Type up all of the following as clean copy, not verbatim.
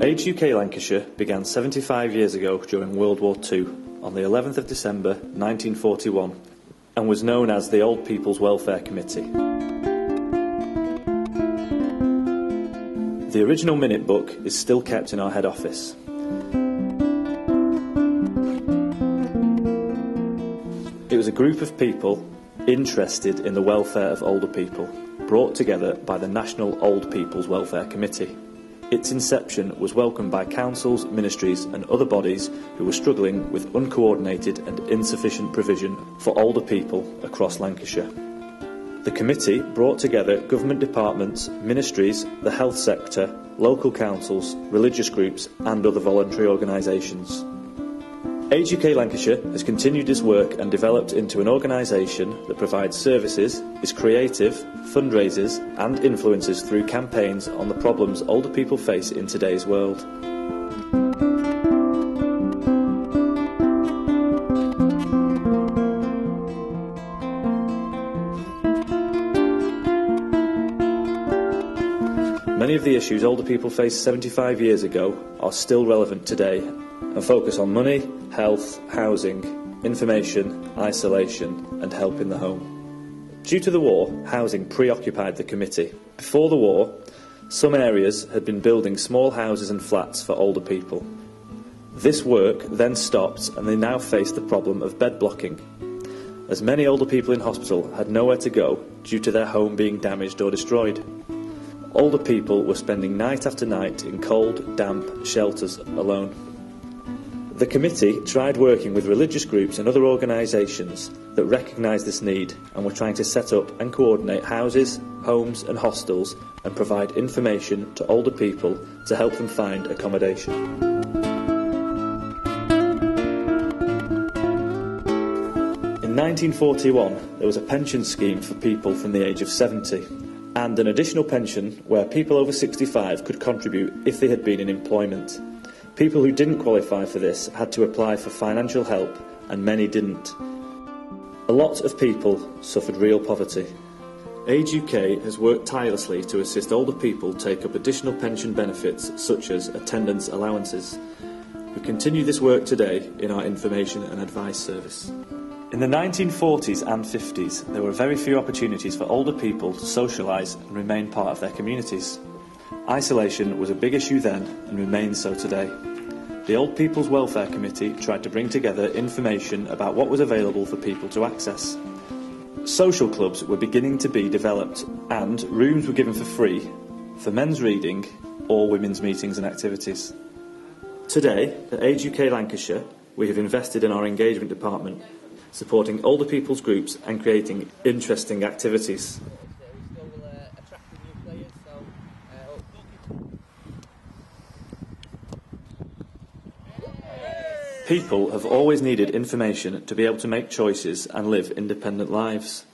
Age UK Lancashire began 75 years ago during World War II on the 11th of December 1941 and was known as the Old People's Welfare Committee. The original minute book is still kept in our head office. It was a group of people interested in the welfare of older people, brought together by the National Old People's Welfare Committee. Its inception was welcomed by councils, ministries and other bodies who were struggling with uncoordinated and insufficient provision for older people across Lancashire. The committee brought together government departments, ministries, the health sector, local councils, religious groups and other voluntary organisations. Age UK Lancashire has continued its work and developed into an organisation that provides services, is creative, fundraises and influences through campaigns on the problems older people face in today's world. Many of the issues older people faced 75 years ago are still relevant today and focus on money, health, housing, information, isolation and help in the home. Due to the war, housing preoccupied the committee. Before the war, some areas had been building small houses and flats for older people. This work then stopped and they now face the problem of bed blocking, as many older people in hospital had nowhere to go due to their home being damaged or destroyed. Older people were spending night after night in cold, damp shelters alone. The committee tried working with religious groups and other organisations that recognised this need and were trying to set up and coordinate houses, homes and hostels and provide information to older people to help them find accommodation. In 1941, there was a pension scheme for people from the age of 70 and an additional pension where people over 65 could contribute if they had been in employment. People who didn't qualify for this had to apply for financial help, and many didn't. A lot of people suffered real poverty. Age UK has worked tirelessly to assist older people take up additional pension benefits such as attendance allowances. We continue this work today in our information and advice service. In the 1940s and 50s, there were very few opportunities for older people to socialise and remain part of their communities. Isolation was a big issue then and remains so today. The Old People's Welfare Committee tried to bring together information about what was available for people to access. Social clubs were beginning to be developed and rooms were given for free for men's reading or women's meetings and activities. Today, at Age UK Lancashire, we have invested in our engagement department, supporting older people's groups and creating interesting activities. People have always needed information to be able to make choices and live independent lives.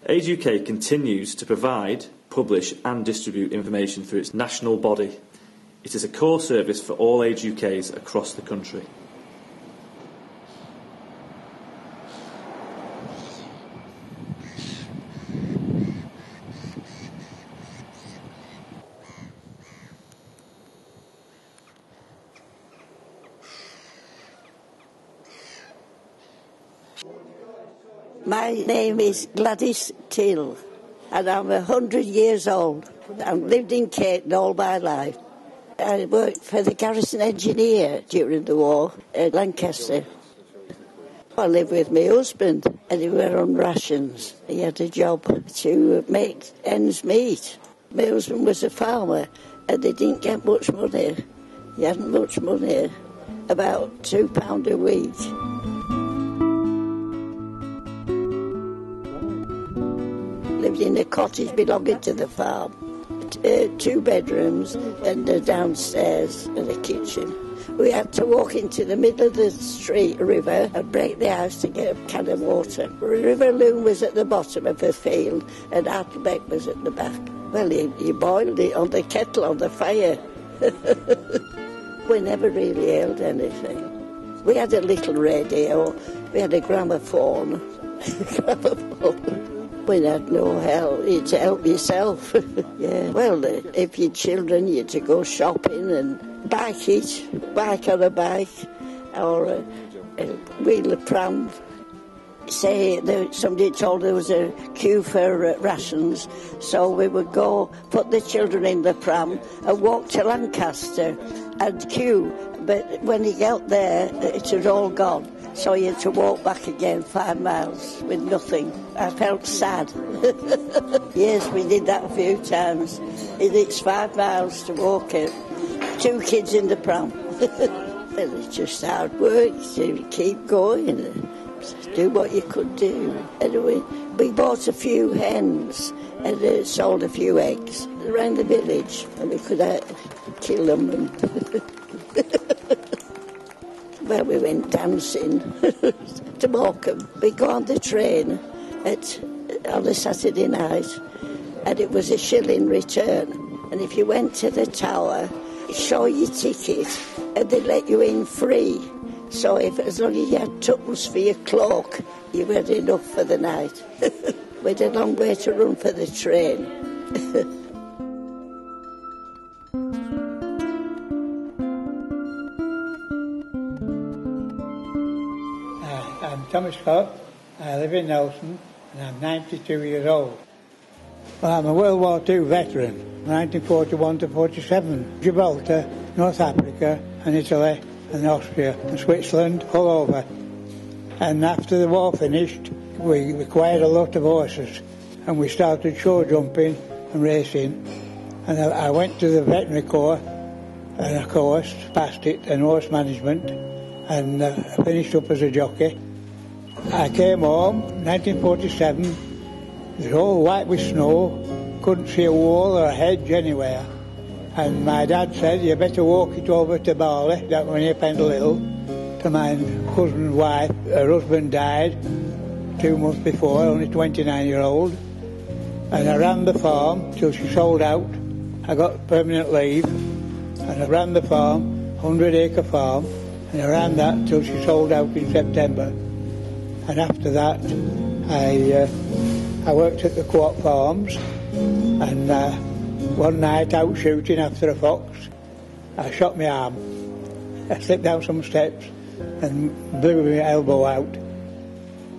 Age UK continues to provide, publish and distribute information through its national body. It is a core service for all Age UKs across the country. My name is Gladys Till and I'm 100 years old. I've lived in Caton all my life. I worked for the garrison engineer during the war at Lancaster. I lived with my husband and we were on rations. He had a job to make ends meet. My husband was a farmer and they didn't get much money. He hadn't much money, about £2 a week. Lived in a cottage belonging to the farm. 2 bedrooms and a downstairs and a kitchen. We had to walk into the middle of the street, river, and break the house to get a can of water. River Loom was at the bottom of the field and Applebeck was at the back. Well, you boiled it on the kettle on the fire. We never really held anything. We had a little radio, we had a gramophone. We had no help. You had to help yourself. Yeah. Well, if your children, you had to go shopping and bike on a bike, or wheel a pram. Say somebody told there was a queue for rations, so we would go put the children in the pram and walk to Lancaster and queue. But when you got there, it had all gone. So you had to walk back again 5 miles with nothing. I felt sad. Yes, we did that a few times. It's 5 miles to walk it. 2 kids in the pram. It's just hard work to keep going. Do what you could do. Anyway, we bought a few hens and sold a few eggs around the village, and we could kill them. Well, we went dancing to Morecambe. We go on the train on a Saturday night, and it was a shilling return. And if you went to the tower, show your ticket, and they let you in free. So as long as you had tuppence for your cloak, you had enough for the night. We had a long way to run for the train. I'm Thomas Scott. I live in Nelson, and I'm 92 years old. Well, I'm a World War II veteran, 1941 to 47. Gibraltar, North Africa, and Italy, and Austria and Switzerland, all over. And after the war finished, we acquired a lot of horses, and we started show jumping and racing. And I went to the veterinary corps, and of course passed it, and horse management, and finished up as a jockey. I came home, 1947, it was all white with snow, couldn't see a wall or a hedge anywhere. And my dad said, you better walk it over to Barley, that when you Pendle to my cousin's wife. Her husband died 2 months before, only 29-year-old. And I ran the farm till she sold out. I got permanent leave, and I ran the farm, 100-acre farm, and I ran that till she sold out in September. And after that, I worked at the Co-op Farms, and one night out shooting after a fox, I shot my arm. I slipped down some steps and blew my elbow out.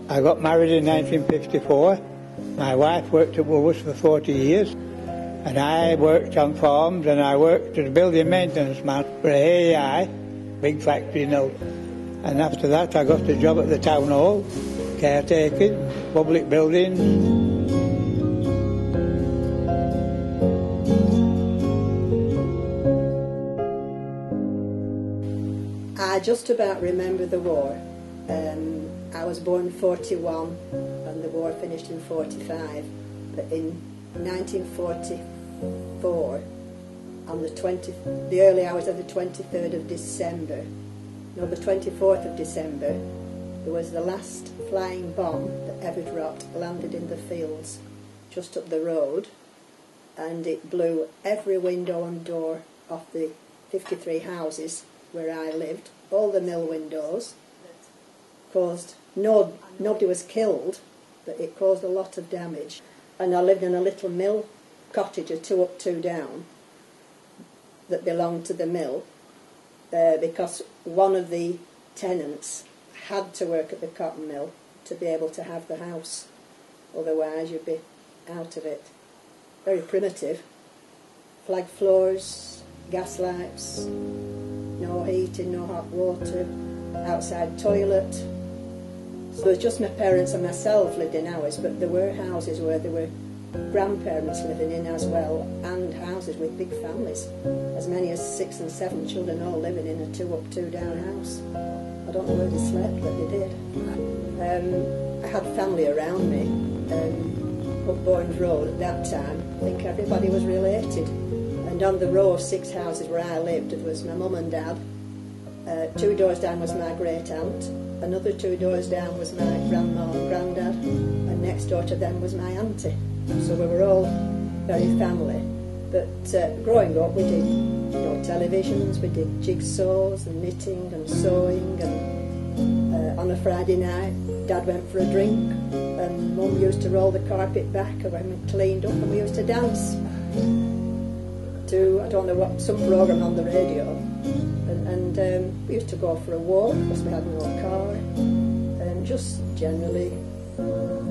I got married in 1954. My wife worked at Woolworths for 40 years, and I worked on farms, and I worked as a building maintenance man for AEI, big factory, you know. And after that I got a job at the town hall, caretaking, public buildings. I just about remember the war. I was born in 41 and the war finished in 45. But in 1944, on the early hours of the 23rd of December, no, the 24th of December, there was the last flying bomb that ever dropped, landed in the fields just up the road, and it blew every window and door off the 53 houses where I lived, all the mill windows. Caused nobody was killed, but it caused a lot of damage. And I lived in a little mill cottage, a 2 up, 2 down, that belonged to the mill, because one of the tenants had to work at the cotton mill to be able to have the house. Otherwise you'd be out of it. Very primitive. Flag floors, gas lights, no heating, no hot water, outside toilet. So it was just my parents and myself lived in ours, but there were houses where there were grandparents living in as well, and houses with big families. As many as 6 and 7 children all living in a 2 up, 2 down house. I don't know where they slept, but they did. I had family around me. Up Bournes Road at that time, I think everybody was related. And on the row of 6 houses where I lived, it was my mum and dad. 2 doors down was my great aunt. Another 2 doors down was my grandma and granddad. And next door to them was my auntie. So we were all very family. But growing up, we did televisions, we did jigsaws and knitting and sewing and On a Friday night, Dad went for a drink, and Mum used to roll the carpet back and when we cleaned up, and we used to dance to, I don't know what, some programme on the radio. And we used to go for a walk because we had no car, and just generally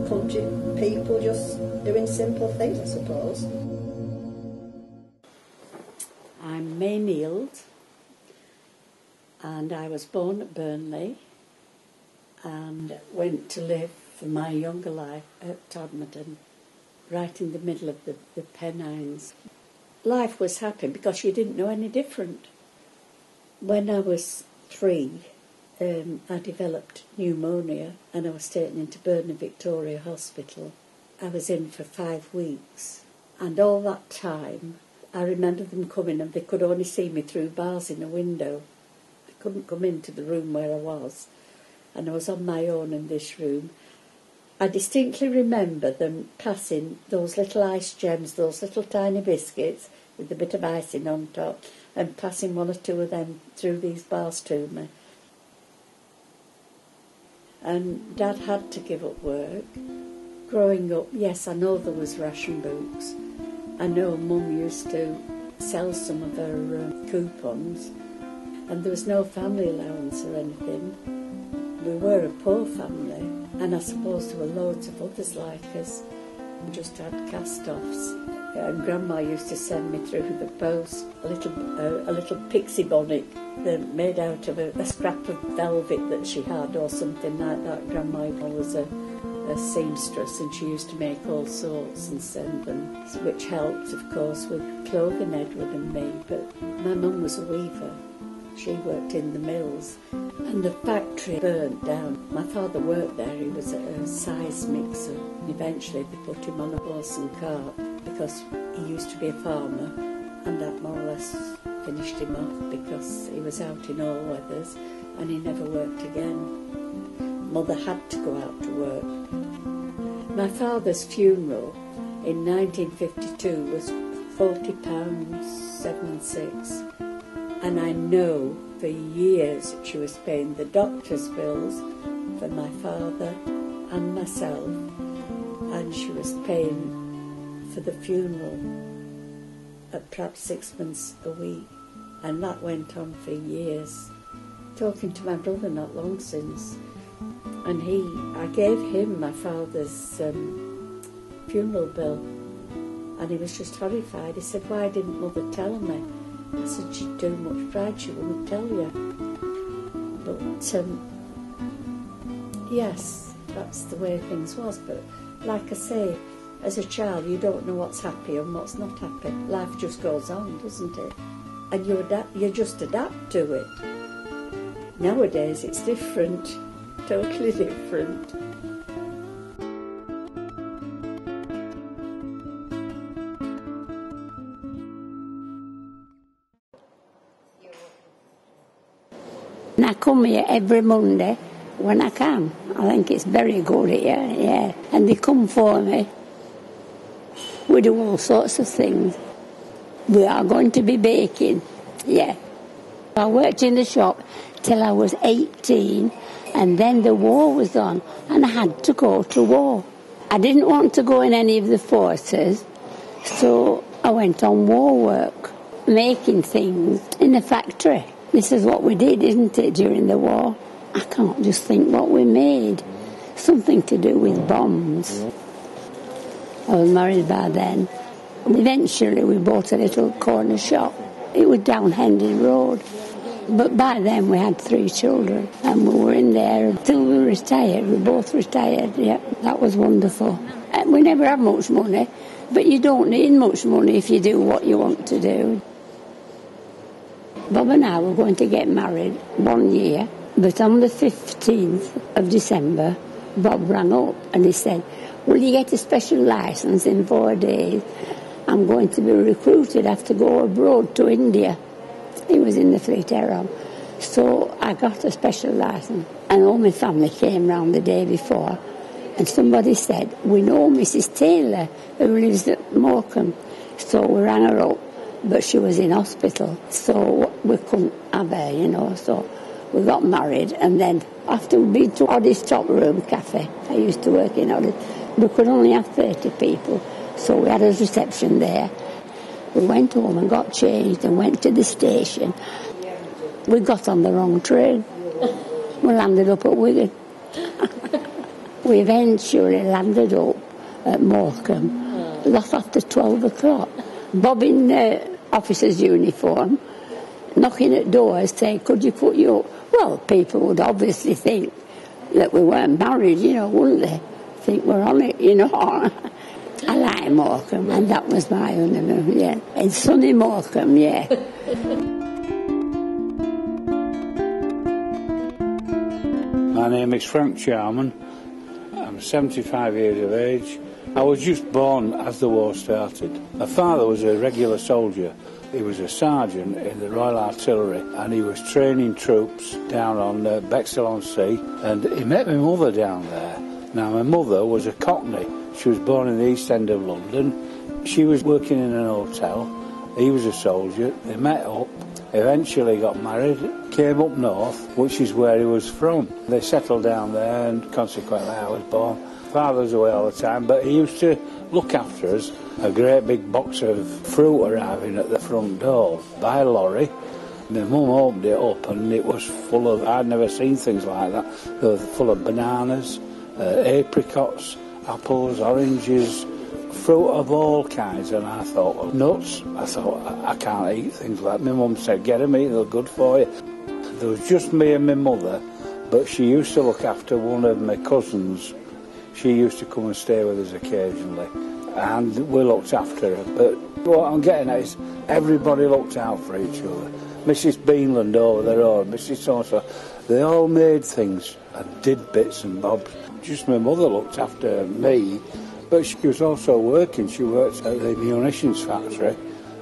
country people just doing simple things, I suppose. I'm May Neild, and I was born at Burnley and went to live for my younger life at Todmorden, right in the middle of the Pennines. Life was happy because you didn't know any different. When I was 3, I developed pneumonia and I was taken into Burnley Victoria Hospital. I was in for 5 weeks, and all that time I remember them coming and they could only see me through bars in a window. I couldn't come into the room where I was, and I was on my own in this room. I distinctly remember them passing those little ice gems, those little tiny biscuits with a bit of icing on top, and passing 1 or 2 of them through these bars to me. And Dad had to give up work. Growing up, yes, I know there was ration books. I know Mum used to sell some of her coupons, and there was no family allowance or anything. We were a poor family, and I suppose there were loads of others like us who just had cast-offs. And Grandma used to send me through the post a little pixie bonnet made out of a scrap of velvet that she had or something like that. Grandma was a seamstress, and she used to make all sorts and send them, which helped, of course, with clothing Edward and me. But my mum was a weaver. She worked in the mills, and the factory burnt down. My father worked there. He was a size mixer, and eventually they put him on a horse and cart because he used to be a farmer, and that more or less finished him off because he was out in all weathers and he never worked again. Mother had to go out to work. My father's funeral in 1952 was £40, 7 and 6. And I know for years she was paying the doctor's bills for my father and myself, and she was paying for the funeral at perhaps £6 a week, and that went on for years. Talking to my brother not long since, and I gave him my father's funeral bill, and he was just horrified. He said, "Why didn't Mother tell me?" I said, "She'd too much pride, she wouldn't tell you." But yes, that's the way things was. But like I say, as a child you don't know what's happy and what's not happy. Life just goes on, doesn't it? And you just adapt to it. Nowadays it's different, totally different. And I come here every Monday when I can. I think it's very good here, yeah. And they come for me. We do all sorts of things. We are going to be baking, yeah. I worked in the shop till I was 18, and then the war was on, and I had to go to war. I didn't want to go in any of the forces, so I went on war work, making things in the factory. This is what we did, isn't it, during the war? I can't just think what we made. Something to do with bombs. I was married by then. Eventually we bought a little corner shop. It was down Hendon Road. But by then we had 3 children, and we were in there until we retired. We both retired, yeah. That was wonderful. We never had much money, but you don't need much money if you do what you want to do. Bob and I were going to get married 1 year, but on the 15th of December, Bob rang up and he said, "Will you get a special licence in 4 days? I'm going to be recruited. I have to go abroad to India." He was in the Fleet Air. So I got a special licence, and all my family came round the day before, and somebody said, "We know Mrs. Taylor who lives at Morecambe." So we rang her up, but she was in hospital, so we couldn't have her, so We got married, and then after we'd been to Oddie's Top Room Cafe, I used to work in Oddie's, we could only have 30 people, so we had a reception there. We went home and got changed and went to the station. We got on the wrong train. We landed up at Wigan. We eventually landed up at Morecambe. That's after 12 o'clock. Bob in officer's uniform, knocking at doors saying, could you put your... Well, people would obviously think that we weren't married, you know, wouldn't they? Think we're on it, you know. I like Morecambe, and that was my honeymoon, yeah. In sunny Morecambe, yeah. My name is Frank Charman. I'm 75 years of age. I was just born as the war started. My father was a regular soldier. He was a sergeant in the Royal Artillery, and he was training troops down on Bexhill-on-Sea, and he met my mother down there. Now, my mother was a Cockney. She was born in the East End of London. She was working in an hotel. He was a soldier. They met up, eventually got married, came up north, which is where he was from. They settled down there, and consequently I was born. Father's away all the time, but he used to look after us. A great big box of fruit arriving at the front door by lorry. My mum opened it up and it was full of, I'd never seen things like that. They were full of bananas, apricots, apples, oranges, fruit of all kinds. And I thought, well, nuts. I thought, I can't eat things like that. My mum said, get them, eat, they're good for you. There was just me and my mother, but she used to look after one of my cousins. She used to come and stay with us occasionally, and we looked after her. But what I'm getting at is everybody looked out for each other. Mrs. Beanland over the road, Mrs. So-and-so, they all made things and did bits and bobs. Just my mother looked after me, but she was also working. She worked at the munitions factory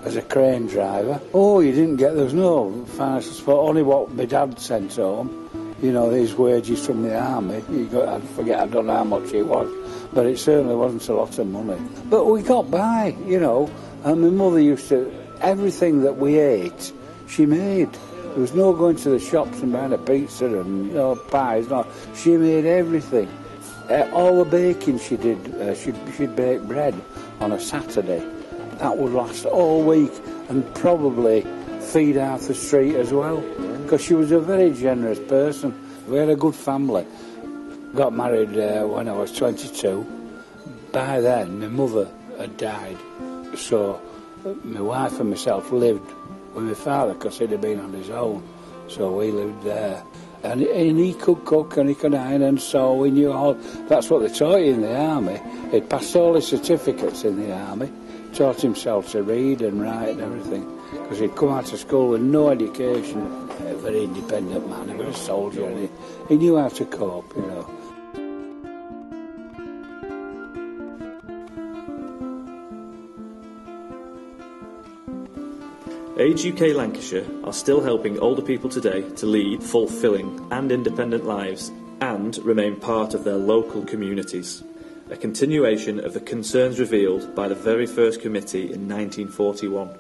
as a crane driver. Oh, there was no financial support, only what my dad sent home. You know, his wages from the army. I forget, I don't know how much it was, but it certainly wasn't a lot of money. But we got by, you know, and my mother used to, everything that we ate, she made. There was no going to the shops and buying a pizza and, you know, pies. No, she made everything. All the baking she did, she'd bake bread on a Saturday. That would last all week and probably feed half the street as well, because she was a very generous person. We had a good family. Got married when I was 22. By then, my mother had died, so my wife and myself lived with my father because he'd have been on his own, so we lived there. And he could cook and he could iron and sew. He knew all. That's what they taught you in the army. He'd passed all his certificates in the army, taught himself to read and write and everything, because he'd come out of school with no education. A very independent man, he was a soldier, and he knew how to cope, you know. Age UK Lancashire are still helping older people today to lead fulfilling and independent lives and remain part of their local communities. A continuation of the concerns revealed by the very first committee in 1941.